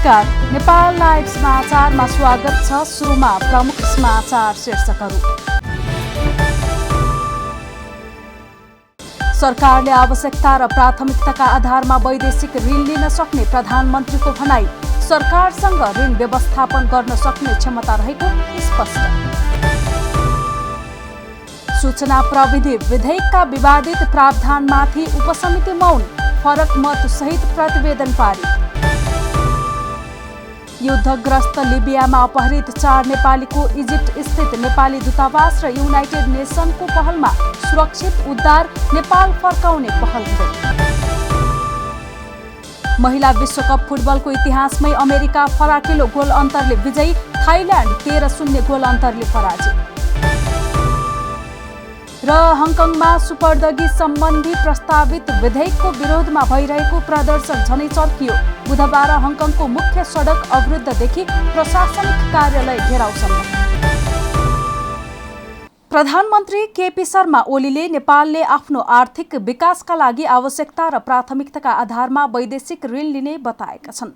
नमस्कार, नेपाल लाइभ समाचारमा स्वागत छ। सुरुमा प्रमुख समाचार शीर्षकहरू। सरकारले आवश्यकता र प्राथमिकताका आधारमा वैदेशिक ऋण लिन सक्ने प्रधानमन्त्रीको भनाई। सरकारसँग ऋण व्यवस्थापन गर्न सक्ने क्षमता रहेको स्पष्ट। सूचना प्रविधि विधेयकका विवादित प्रावधानमाथि उपसमिति मौन, फरक मत सहित प्रतिवेदन पारित। युद्धग्रस्त लिबियामा अपहरित 4 नेपालीको इजिप्ट स्थित नेपाली दूतावास र युनाइटेड नेसनको पहलमा सुरक्षित उद्धार, नेपाल फर्काउने पहल हुँदै। महिला विश्वकप फुटबलको इतिहासमै अमेरिका फराकिलो गोल अन्तरले विजयी, थाइल्याण्ड 13-0 गोल अन्तरले पराजित। र हङकङमा सुपर्दगी सम्बन्धी प्रस्तावित विधेयकको विरोधमा भइरहेको प्रदर्शन झनै चर्कियो। बुधबार हङकङको मुख्य सडक अवरुद्धदेखि प्रशासनिक कार्यालय घेराउसम्म। प्रधानमन्त्री केपी शर्मा ओलीले नेपालले आफ्नो आर्थिक विकासका लागि आवश्यकता र प्राथमिकताका आधारमा वैदेशिक ऋण लिने बताएका छन्।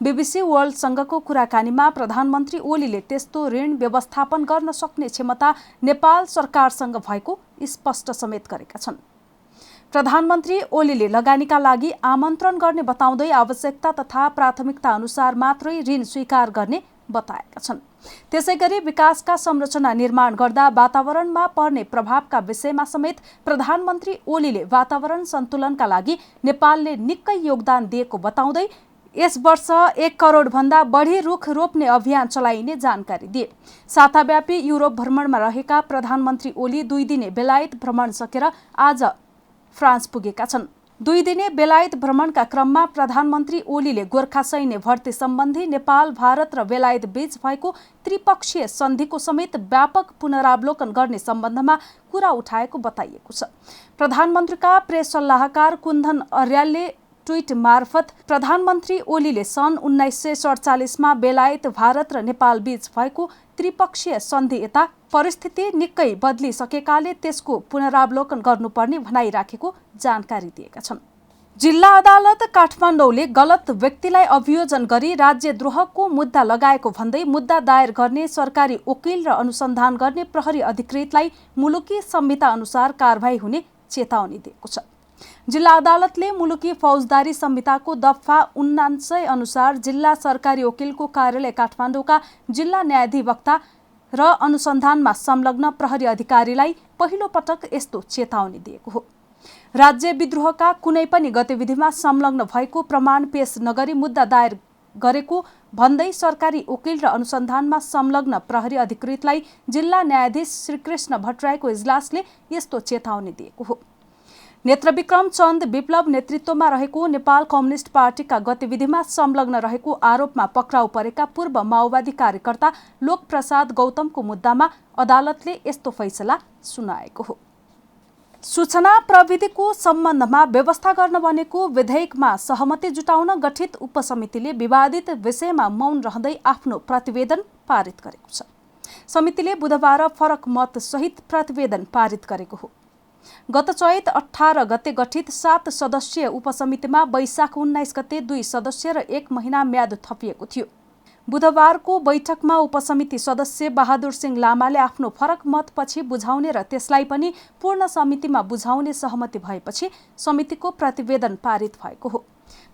बीबीसी वर्ल्डसँगको कुराकानीमा प्रधानमन्त्री ओलीले त्यस्तो ऋण व्यवस्थापन गर्न सक्ने क्षमता नेपाल सरकारसँग भएको स्पष्ट समेत गरेका छन्। प्रधानमन्त्री ओलीले लगानीका लागि आमन्त्रण गर्ने बताउँदै आवश्यकता तथा प्राथमिकता अनुसार मात्रै ऋण स्वीकार गर्ने बताएका छन्। त्यसैगरी विकासका संरचना निर्माण गर्दा वातावरणमा पर्ने प्रभावका विषयमा समेत प्रधानमन्त्री ओलीले वातावरण सन्तुलनका लागि नेपालले निकै योगदान दिएको बताउँदै यस वर्ष 1 करोड भन्दा बढी रुख रोप्ने अभियान चलाइने जानकारी दिए। साताव्यापी युरोप भ्रमणमा रहेका प्रधानमन्त्री ओली 2 दिने बेलायत भ्रमण सकेर आज फ्रान्स पुगेका छन्। 2 दिने बेलायत भ्रमणका क्रममा प्रधानमन्त्री ओलीले गोर्खा सैन्य भर्ती सम्बन्धी नेपाल, भारत र बेलायत बीच भएको त्रिपक्षीय सन्धिको समेत व्यापक पुनरावलोकन गर्ने सम्बन्धमा कुरा उठाएको बताइएको छ। प्रधानमन्त्रीका प्रेस सल्लाहकार कुन्दन अर्यालले ट्वीट मार्फत प्रधानमन्त्री ओलीले सन् 1947 मा बेलायत, भारत र नेपाल बीच भएको त्रिपक्षीय सन्धि यता परिस्थिति निकै बदलिसकेकाले त्यसको पुनरावलोकन गर्नुपर्ने भनाइराखेको जानकारी दिएका छन्। जिल्ला अदालत काठमाडौँले गलत व्यक्तिलाई अभियोजन गरी राज्यद्रोहको मुद्दा लगाएको भन्दै मुद्दा दायर गर्ने सरकारी वकिल र अनुसन्धान गर्ने प्रहरी अधिकृतलाई मुलुकी संहिता अनुसार कारबाही हुने चेतावनी दिएको छ। जिल्ला अदालतले मुलुकी फौजदारी संहिताको दफा 79 अनुसार जिल्ला सरकारी वकिलको कार्यालय काठमाडौँका जिल्ला न्यायाधिवक्ता र अनुसन्धानमा संलग्न प्रहरी अधिकारीलाई पहिलो पटक यस्तो चेतावनी दिएको हो। राज्य विद्रोहका कुनै पनि गतिविधिमा संलग्न भएको प्रमाण पेश नगरी मुद्दा दायर गरेको भन्दै सरकारी वकिल र अनुसन्धानमा संलग्न प्रहरी अधिकृतलाई जिल्ला न्यायाधीश श्रीकृष्ण भट्टराईको इजलासले यस्तो चेतावनी दिएको हो। नेत्रविक्रम चन्द विप्लव नेतृत्वमा रहेको नेपाल कम्युनिस्ट पार्टीका गतिविधिमा संलग्न रहेको आरोपमा पक्राउ परेका पूर्व माओवादी कार्यकर्ता लोकप्रसाद गौतमको मुद्दामा अदालतले यस्तो फैसला सुनाएको हो। सूचना प्रविधिको सम्बन्धमा व्यवस्था गर्न बनेको विधेयकमा सहमति जुटाउन गठित उपसमितिले विवादित विषयमा मौन रहँदै आफ्नो प्रतिवेदन पारित गरेको छ। समितिले बुधबार फरक मत सहित प्रतिवेदन पारित गरेको हो। गत चैत 18 गते गठित 7 सदस्यीय उपसमितिमा वैशाख 19 गते 2 सदस्य र 1 महिना म्याद थपिएको थियो। बुधबारको बैठकमा उपसमिति सदस्य बहादुर सिंह लामाले आफ्नो फरक मतपछि बुझाउने र त्यसलाई पनि पूर्ण समितिमा बुझाउने सहमति भएपछि समितिको प्रतिवेदन पारित भएको हो।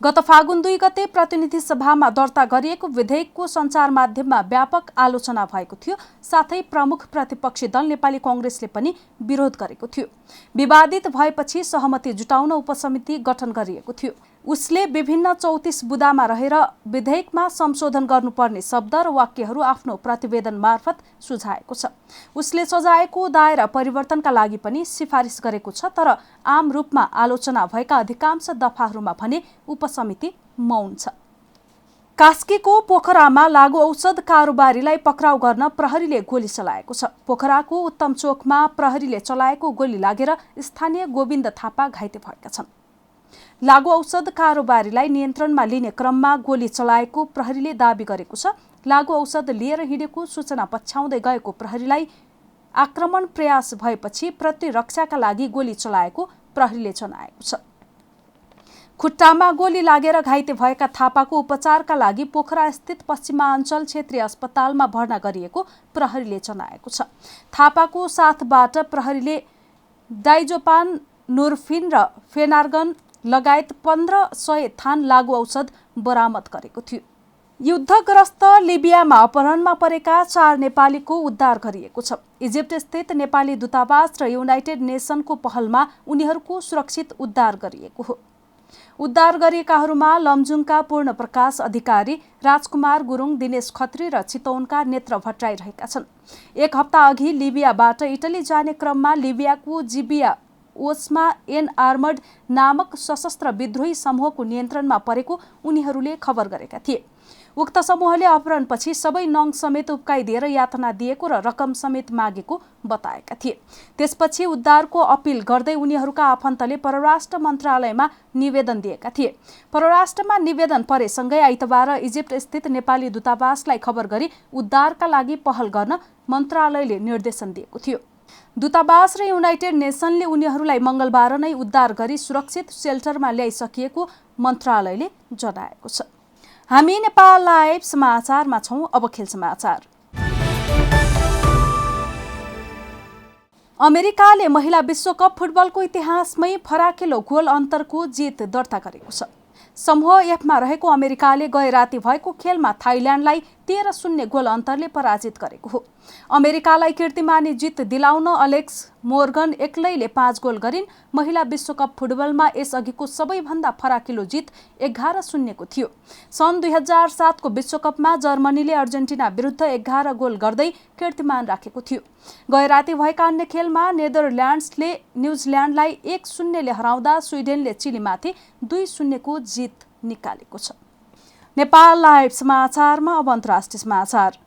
गत फागुन 2 गते प्रतिनिधि सभामा दर्ता गरिएको विधेयकको सञ्चार माध्यममा व्यापक आलोचना भएको थियो। साथै प्रमुख प्रतिपक्षी दल नेपाली कांग्रेसले पनि विरोध गरेको थियो। विवादित भएपछि सहमति जुटाउन उपसमिति गठन गरिएको थियो। उसले विभिन्न 34 बुदामा रहेर विधेयकमा संशोधन गर्नुपर्ने शब्द र वाक्यहरू आफ्नो प्रतिवेदन मार्फत सुझाएको छ। उसले सजायको दायरा परिवर्तनका लागि पनि सिफारिस गरेको छ, तर आम रूपमा आलोचना भएका अधिकांश दफाहरूमा भने उपसमिति मौन छ। कास्कीको पोखरामा लागु औषध कारोबारीलाई पक्राउ गर्न प्रहरीले गोली चलाएको छ। पोखराको उत्तम चोकमा प्रहरीले चलाएको गोली लागेर स्थानीय गोविन्द थापा घाइते भएका छन्। लागु औषध कारोबारीलाई नियन्त्रणमा लिने क्रममा गोली चलाएको प्रहरीले दाबी गरेको छ। लागु औषध लिएर हिँडेको सूचना पछ्याउँदै गएको प्रहरीलाई आक्रमण प्रयास भएपछि प्रतिरक्षाका लागि गोली चलाएको प्रहरीले जनाएको छ। खुट्टामा गोली लागेर घाइते भएका थापाको उपचारका लागि पोखरा स्थित पश्चिमाञ्चल क्षेत्रीय अस्पतालमा भर्ना गरिएको प्रहरीले जनाएको छ। थापाको साथबाट प्रहरीले डाइजोपान, नोर्फिन र फेनार्गन लगायत 1500 थान लागु औषध बरामद गरेको थियो। युद्धग्रस्त लिबियामा अपहरणमा परेका 4 नेपालीको उद्धार गरिएको छ। इजिप्ट स्थित नेपाली दूतावास र युनाइटेड नेसनको पहलमा उनीहरूको सुरक्षित उद्धार गरिएको हो। उद्धार गरिएकाहरूमा लमजुङका पूर्ण प्रकाश अधिकारी, राजकुमार गुरुङ, दिनेश खत्री र चितवनका नेत्र भट्टराई रहेका छन्। 1 हप्ता अघि लिबियाबाट इटली जाने क्रममा लिबियाको जिबिया ओस्मा एन आर्मर्ड नामक सशस्त्र विद्रोही समूहको नियन्त्रणमा परेको उनीहरूले खबर गरेका थिए। उक्त समूहले अपहरणपछि सबै नङ समेत उप्काइदिएर यातना दिएको र रकम समेत मागेको बताएका थिए। त्यसपछि उद्धारको अपिल गर्दै उनीहरूका आफन्तले परराष्ट्र मन्त्रालयमा निवेदन दिएका थिए। परराष्ट्रमा निवेदन परेसँगै आइतबार इजिप्ट स्थित नेपाली दूतावासलाई खबर गरी उद्धारका लागि पहल गर्न मन्त्रालयले निर्देशन दिएको थियो। दूतावास र युनाइटेड नेसनले उनीहरूलाई मंगलबार नै उद्धार गरी सुरक्षित सेल्टरमा ल्याइसकिएको मन्त्रालयले जनाएको छ। हामी नेपाल लाइभ समाचारमा छौं। अब खेल समाचार। अमेरिकाले महिला विश्वकप फुटबलको इतिहासमै फराकिलो गोल अन्तरको जित दर्ता गरेको छ। समूह एफमा रहेको अमेरिकाले गए राति भएको खेलमा थाइल्यान्डलाई 13-0 गोल अन्तरले पराजित गरेको हो। अमेरिकालाई कीर्तिमानी जित दिलाउन अलेक्स मोर्गन एक्लैले 5 गोल गरिन्। महिला विश्वकप फुटबलमा यसअघिको सबैभन्दा फराकिलो जित 11-0 को थियो। सन् 2007 को विश्वकपमा जर्मनीले अर्जेन्टिना विरुद्ध 11 गोल गर्दै कीर्तिमान राखेको थियो। गए राति भएका अन्य खेलमा नेदरल्यान्ड्सले न्युजिल्यान्डलाई 1-0 ले हराउँदा स्विडेनले चिलीमाथि 2-0 को जित निकालेको छ। नेपाल लाइभ समाचारमा अब अन्तर्राष्ट्रिय समाचार।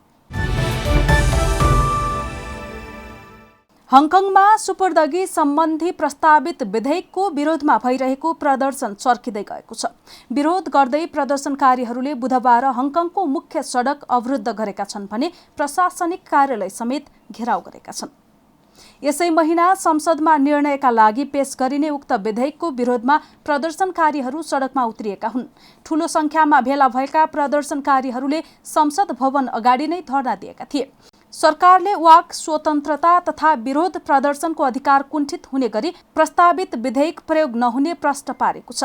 हङकङमा सुपुर्दगी सम्बन्धी प्रस्तावित विधेयकको विरोधमा भइरहेको प्रदर्शन चर्किँदै गएको छ। विरोध गर्दै प्रदर्शनकारीहरूले बुधबार हङकङको मुख्य सडक अवरुद्ध गरेका छन् भने प्रशासनिक कार्यालय समेत घेराउ गरेका छन्। यसै महिना संसदमा निर्णयका लागि पेश गरिने उक्त विधेयकको विरोधमा प्रदर्शनकारीहरू सडकमा उत्रिएका हुन्। ठूलो संख्यामा भेला भएका प्रदर्शनकारीहरूले संसद भवन अगाडि नै धरना दिएका थिए। सरकारले वाक स्वतन्त्रता तथा विरोध प्रदर्शनको अधिकार कुण्ठित हुने गरी प्रस्तावित विधेयक प्रयोग नहुने प्रश्न पारेको छ।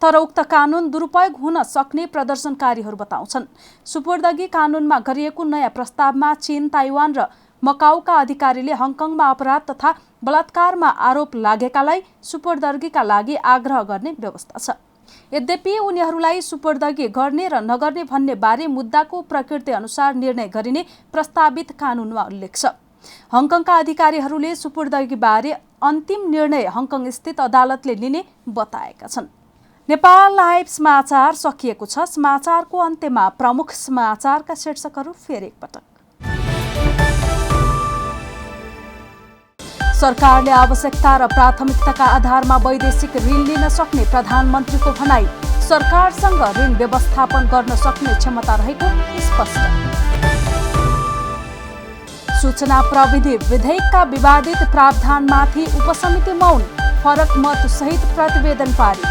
तर उक्त कानून दुरुपयोग हुन सक्ने प्रदर्शनकारीहरू बताउँछन्। सुपुर्दगी कानूनमा गरिएको नयाँ प्रस्तावमा चीन, ताइवान र मकाउका अधिकारीले हङकङमा अपराध तथा बलात्कारमा आरोप लागेकालाई सुपुर्दगीका लागि आग्रह गर्ने व्यवस्था छ। यद्यपि उनीहरूलाई सुपुर्दगी गर्ने र नगर्ने भन्ने बारे मुद्दाको प्रकृति अनुसार निर्णय गरिने प्रस्तावित कानूनमा उल्लेख छ। हङकङका अधिकारीहरूले सुपुर्दगी बारे अन्तिम निर्णय हङकङ स्थित अदालतले लिने बताएका छन्। नेपाल लाइभ समाचार सकिएको छ। समाचारको अन्त्यमा प्रमुख समाचारका शीर्षकहरू फेरि एकपटक। सरकारले आवश्यकता र प्राथमिकताका आधारमा वैदेशिक ऋण लिन सक्ने प्रधानमन्त्रीको भनाई। सरकारसँग ऋण व्यवस्थापन गर्न सक्ने क्षमता रहेको स्पष्ट। सूचना प्रविधि विधेयकका विवादित प्रावधानमाथि उपसमिति मौन, फरक मत सहित प्रतिवेदन पारित।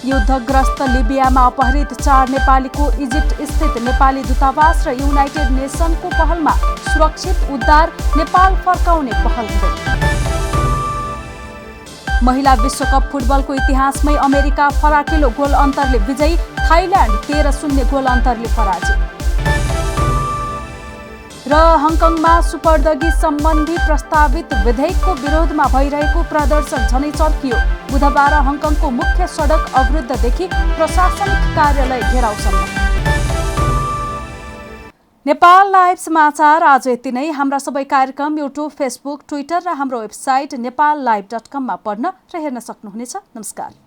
युद्धग्रस्त लिबियामा अपहरित 4 नेपालीको इजिप्ट स्थित नेपाली दूतावास र युनाइटेड नेसनको पहलमा सुरक्षित उद्धार, नेपाल फर्काउने पहल हुँदै। महिला विश्वकप फुटबलको इतिहासमै अमेरिका फराकिलो गोल अन्तरले विजयी, थाइल्यान्ड 13-0 गोल अन्तरले पराजित। र हङकङमा सुपुर्दगी सम्बन्धी प्रस्तावित विधेयकको विरोधमा भइरहेको प्रदर्शन झनै चर्कियो। बुधबार हङकङको मुख्य सडक अवरुद्धदेखि प्रशासनिक कार्यालय घेराउसम्म। नेपाल लाइभ समाचार आज यति नै। हाम्रा सबै कार्यक्रम युट्युब, फेसबुक, ट्विटर र हाम्रो वेबसाइट nepallive.com मा पढ्न र हेर्न सक्नुहुनेछ। नमस्कार।